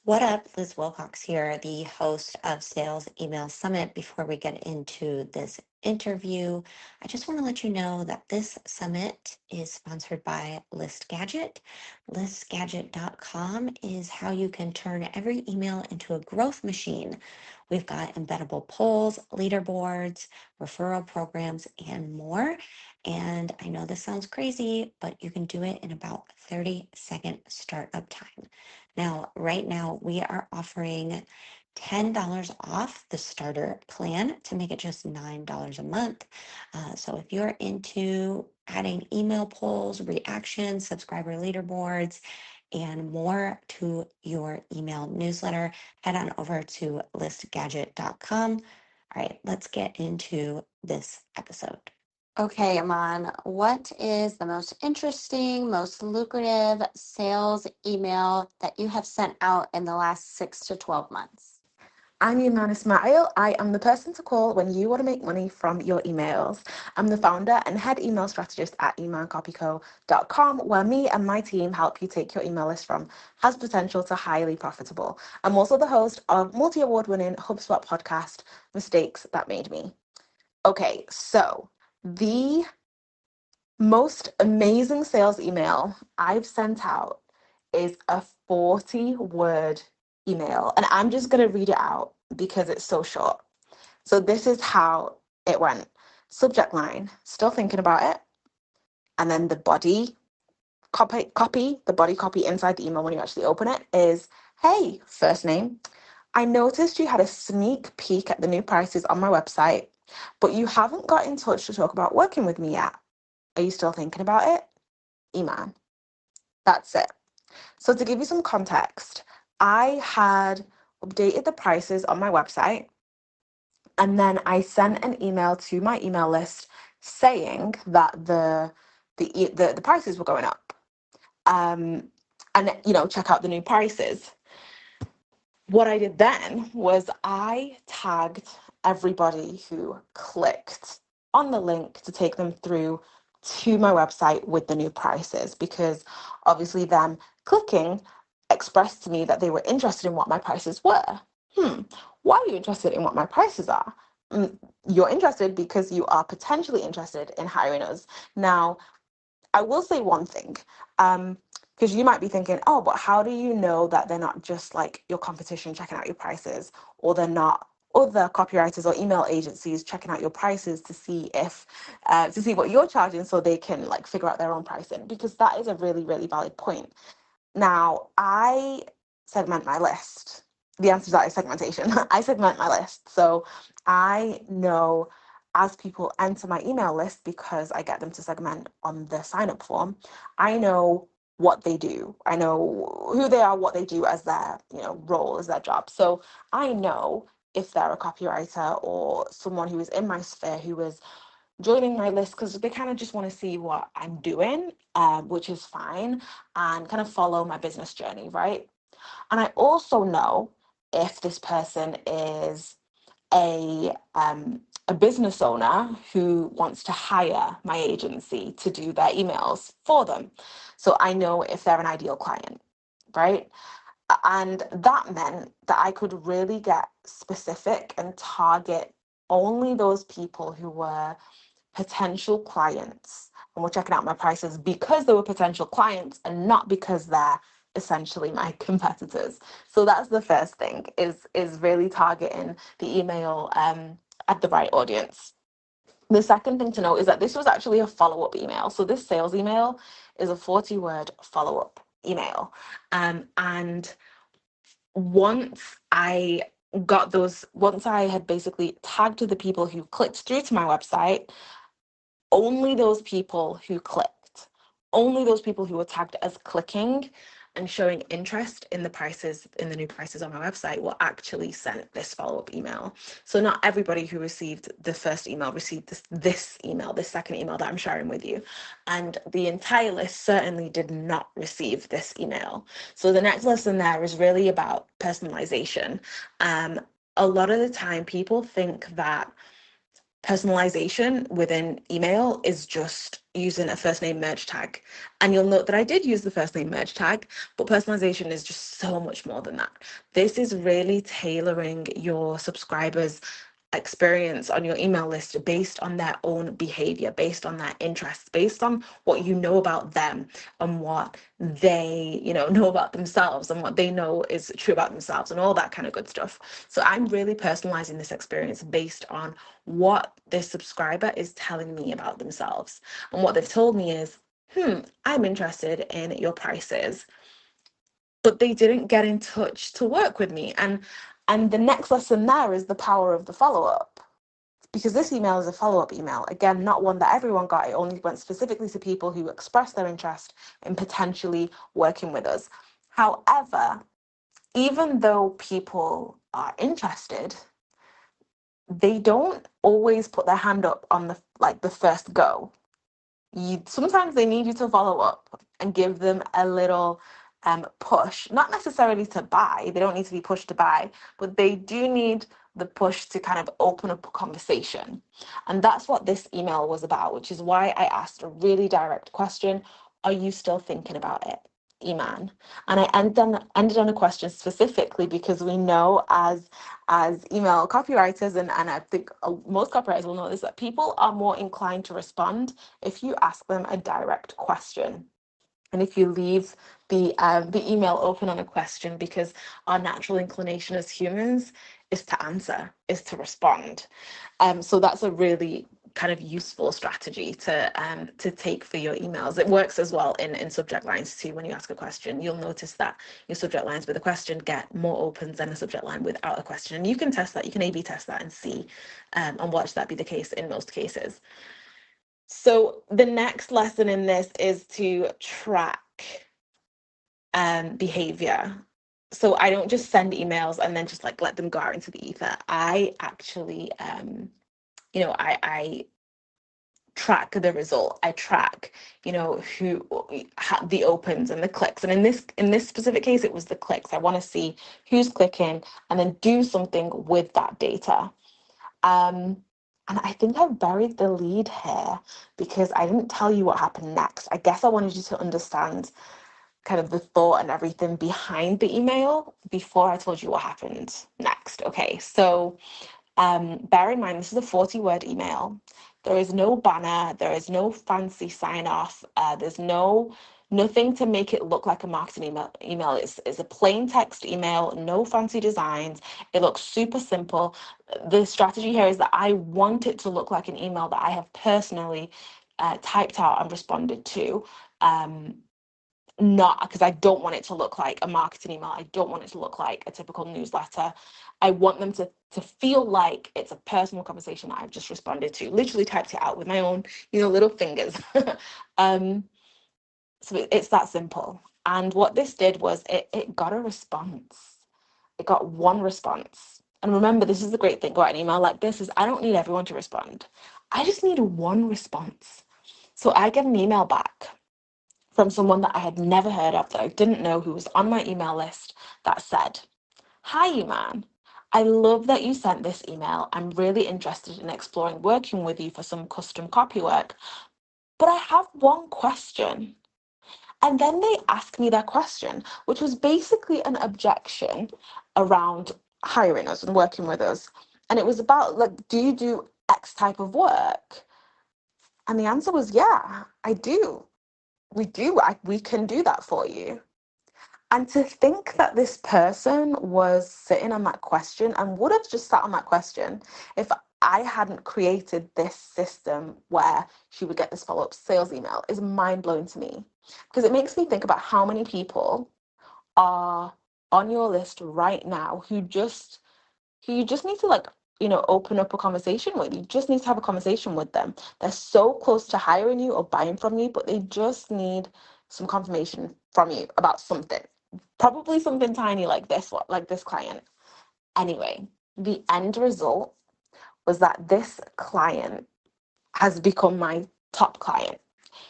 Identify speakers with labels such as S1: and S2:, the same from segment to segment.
S1: What up? Liz Wilcox here, the host of Sales Email Summit. Before we get into this interview, I just want to let you know that this summit is sponsored by List Gadget. ListGadget.com is how you can turn every email into a growth machine. We've got embeddable polls, leaderboards, referral programs, and more. And I know this sounds crazy, but you can do it in about 30-second startup time. Now, right now, we are offering $10 off the starter plan to make it just $9 a month. So if you're into adding email polls, reactions, subscriber leaderboards, and more to your email newsletter, head on over to listgadget.com. All right, let's get into this episode. Okay, Eman, what is the most interesting, most lucrative sales email that you have sent out in the last 6 to 12 months?
S2: I'm Eman Ismail. I am the person to call when you want to make money from your emails. I'm the founder and head email strategist at emancopyco.com, where me and my team help you take your email list from has potential to highly profitable. I'm also the host of multi-award winning HubSpot podcast, Mistakes That Made Me. Okay, so the most amazing sales email I've sent out is a 40-word email, and I'm just going to read it out because it's so short. So this is how it went. Subject line, still thinking about it. And then the body the body copy inside the email when you actually open it is, hey, first name, I noticed you had a sneak peek at the new prices on my website, but you haven't got in touch to talk about working with me yet. Are you still thinking about it? Eman. That's it. So to give you some context, I had updated the prices on my website, and then I sent an email to my email list saying that the prices were going up. And check out the new prices. What I did then was I tagged everybody who clicked on the link to take them through to my website with the new prices, because obviously them clicking expressed to me that they were interested in what my prices were. Why are you interested in what my prices are? You're interested because you are potentially interested in hiring us. Now, I will say one thing, because you might be thinking, oh, but how do you know that they're not just like your competition checking out your prices, or they're not other copywriters or email agencies checking out your prices to see if to see what you're charging so they can like figure out their own pricing? Because that is a really, really valid point. Now, I segment my list. The answer to that is segmentation. I segment my list. So I know as people enter my email list, because I get them to segment on the sign up form, I know what they do. I know who they are, what they do as their, role, as their job. So I know if they're a copywriter or someone who is in my sphere who is joining my list because they kind of just want to see what I'm doing, which is fine, and kind of follow my business journey, right? And I also know if this person is a business owner who wants to hire my agency to do their emails for them. So I know if they're an ideal client, right? And that meant that I could really get specific and target only those people who were potential clients and were checking out my prices because they were potential clients and not because they're essentially my competitors. So that's the first thing, is really targeting the email at the right audience. The second thing to note is that this was actually a follow-up email. So this sales email is a 40-word follow-up email. And once I once I had basically tagged the people who clicked through to my website, only those people who clicked, only those people who were tagged as clicking and showing interest in the prices, in the new prices on my website, were actually sent this follow-up email. So not everybody who received the first email received this email, this second email that I'm sharing with you. And the entire list certainly did not receive this email. So the next lesson there is really about personalization. A lot of the time people think that personalization within email is just using a first name merge tag. And you'll note that I did use the first name merge tag, but personalization is just so much more than that. This is really tailoring your subscribers' experience on your email list based on their own behavior, based on their interests, based on what you know about them and what they, know about themselves and what they know is true about themselves and all that kind of good stuff. So I'm really personalizing this experience based on what this subscriber is telling me about themselves. And what they've told me is, I'm interested in your prices, but they didn't get in touch to work with me. And the next lesson there is the power of the follow-up, because this email is a follow-up email. Again, not one that everyone got. It only went specifically to people who expressed their interest in potentially working with us. However, even though people are interested, they don't always put their hand up on the first go. Sometimes they need you to follow up and give them a little push, not necessarily to buy. They don't need to be pushed to buy, but they do need the push to kind of open up a conversation. And that's what this email was about, which is why I asked a really direct question. Are you still thinking about it, Eman? And I ended on a question specifically because we know as email copywriters, and I think most copywriters will know this, that people are more inclined to respond if you ask them a direct question. And if you leave the email open on a question, because our natural inclination as humans is to answer, is to respond. So that's a really kind of useful strategy to take for your emails. It works as well in subject lines too. When you ask a question, you'll notice that your subject lines with a question get more opens than a subject line without a question. And you can test that, you can A/B test that and see and watch that be the case in most cases. So the next lesson in this is to track behavior. So I don't just send emails and then just like let them go out into the ether. I actually, I track the result. I track, who the opens and the clicks. And in this specific case, it was the clicks. I want to see who's clicking and then do something with that data. And I think I buried the lead here because I didn't tell you what happened next. I guess I wanted you to understand kind of the thought and everything behind the email before I told you what happened next. Okay, so bear in mind, this is a 40-word email. There is no banner, there is no fancy sign off, there's nothing to make it look like a marketing email. It's a plain text email, no fancy designs. It looks super simple. The strategy here is that I want it to look like an email that I have personally typed out and responded to. Not because I don't want it to look like a marketing email. I don't want it to look like a typical newsletter. I want them to feel like it's a personal conversation that I've just responded to. Literally typed it out with my own, little fingers. So it's that simple. And what this did was it got a response. It got one response. And remember, this is the great thing about an email like this is I don't need everyone to respond. I just need one response. So I get an email back from someone that I had never heard of, that I didn't know, who was on my email list, that said, "Hi, Eman. I love that you sent this email. I'm really interested in exploring working with you for some custom copy work, but I have one question." And then they asked me their question, which was basically an objection around hiring us and working with us. And it was about, like, do you do X type of work? And the answer was, yeah, I do. We can do that for you. And to think that this person was sitting on that question and would have just sat on that question if I hadn't created this system where she would get this follow-up sales email is mind-blowing to me, because it makes me think about how many people are on your list right now who you just need to, like, open up a conversation with. You just need to have a conversation with them. They're so close to hiring you or buying from you, but they just need some confirmation from you about something. Probably something tiny like this one, like this client. Anyway, the end result was that this client has become my top client.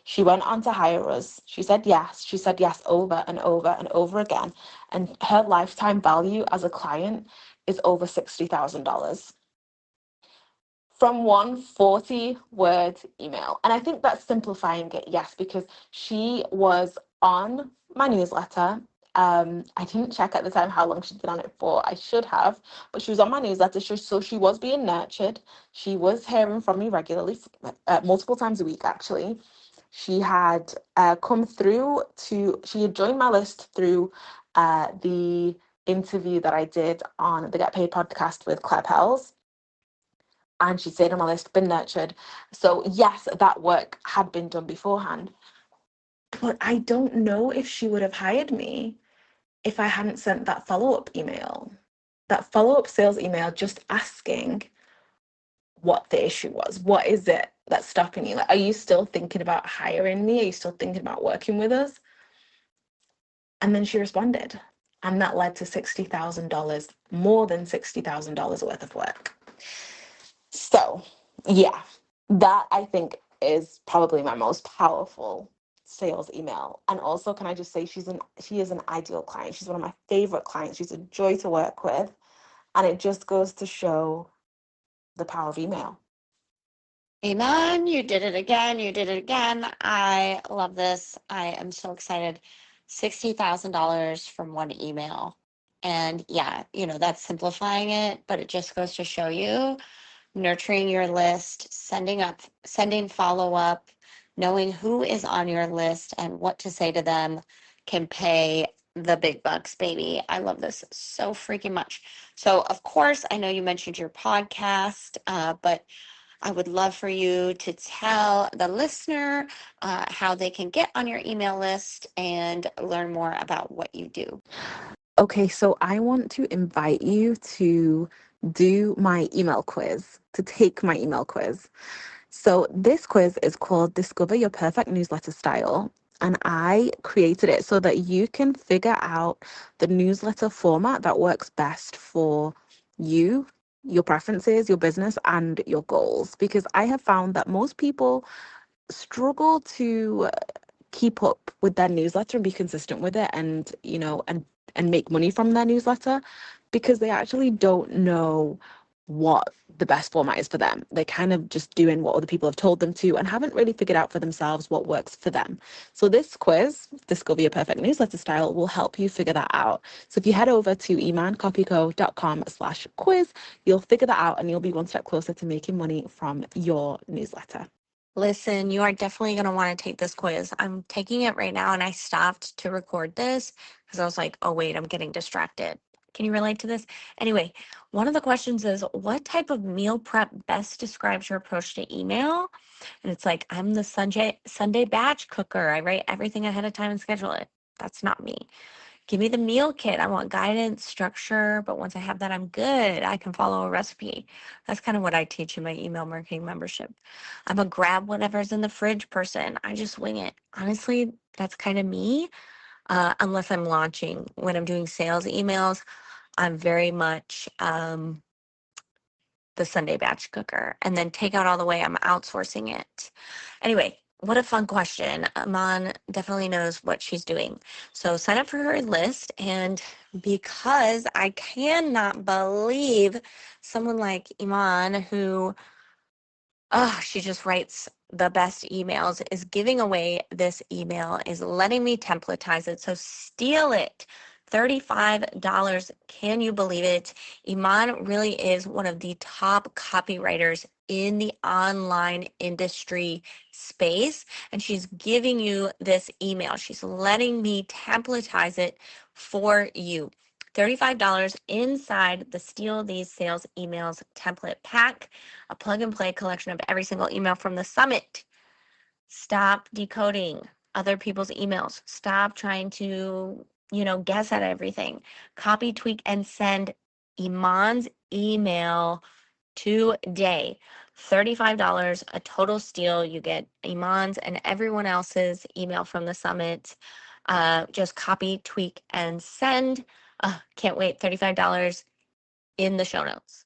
S2: She went on to hire us. She said yes. She said yes over and over and over again. And her lifetime value as a client is over $60,000. from one 40-word email. And I think that's simplifying it, yes, because she was on my newsletter. I didn't check at the time how long she'd been on it for. I should have, but she was on my newsletter, so she was being nurtured. She was hearing from me regularly, multiple times a week, actually. She had she had joined my list through the interview that I did on the Get Paid podcast with Claire Pels, and she stayed on my list, been nurtured. So yes, that work had been done beforehand. But I don't know if she would have hired me if I hadn't sent that follow-up email. That follow-up sales email just asking what the issue was. What is it that's stopping you? Like, are you still thinking about hiring me? Are you still thinking about working with us? And then she responded. And that led to $60,000, more than $60,000 worth of work. So, yeah, that I think is probably my most powerful sales email. And also, can I just say she is an ideal client. She's one of my favorite clients. She's a joy to work with, and it just goes to show the power of email.
S1: Eman, you did it again. You did it again. I love this. I am so excited. $60,000 from one email. And yeah, that's simplifying it, but it just goes to show you nurturing your list, sending follow up, knowing who is on your list and what to say to them can pay the big bucks, baby. I love this so freaking much. So, of course, I know you mentioned your podcast, but I would love for you to tell the listener how they can get on your email list and learn more about what you do.
S2: Okay, so I want to invite you to do my email quiz, to take my email quiz. So this quiz is called Discover Your Perfect Newsletter Style. And I created it so that you can figure out the newsletter format that works best for you, your preferences, your business, and your goals. Because I have found that most people struggle to keep up with their newsletter and be consistent with it, and and make money from their newsletter, because they actually don't know what the best format is for them. They're kind of just doing what other people have told them to and haven't really figured out for themselves what works for them. So this quiz, Discover Your Perfect Newsletter Style, will help you figure that out. So if you head over to emancopyco.com/quiz, you'll figure that out and you'll be one step closer to making money from your newsletter.
S1: Listen, you are definitely going to want to take this quiz. I'm taking it right now and I stopped to record this because I was like, oh, wait, I'm getting distracted. Can you relate to this? Anyway, one of the questions is what type of meal prep best describes your approach to email? And it's like, I'm the Sunday batch cooker. I write everything ahead of time and schedule it. That's not me. Give me the meal kit. I want guidance, structure, but once I have that, I'm good. I can follow a recipe. That's kind of what I teach in my email marketing membership. I'm a grab whatever's in the fridge person. I just wing it. Honestly, that's kind of me, unless I'm launching. When I'm doing sales emails, I'm very much the Sunday batch cooker. And then takeout all the way, I'm outsourcing it. Anyway, what a fun question. Aman definitely knows what she's doing. So sign up for her list. And because I cannot believe someone like Iman, who she just writes the best emails, is giving away this email, is letting me templatize it. So steal it. $35. Can you believe it? Iman really is one of the top copywriters in the online industry space, and she's giving you this email. She's letting me templatize it for you. $35 inside the Steal These Sales Emails template pack, a plug and play collection of every single email from the summit. Stop decoding other people's emails. Stop trying to, guess at everything. Copy, tweak, and send Iman's email today. $35, a total steal. You get Iman's and everyone else's email from the summit. Just copy, tweak, and send. Can't wait. $35 in the show notes.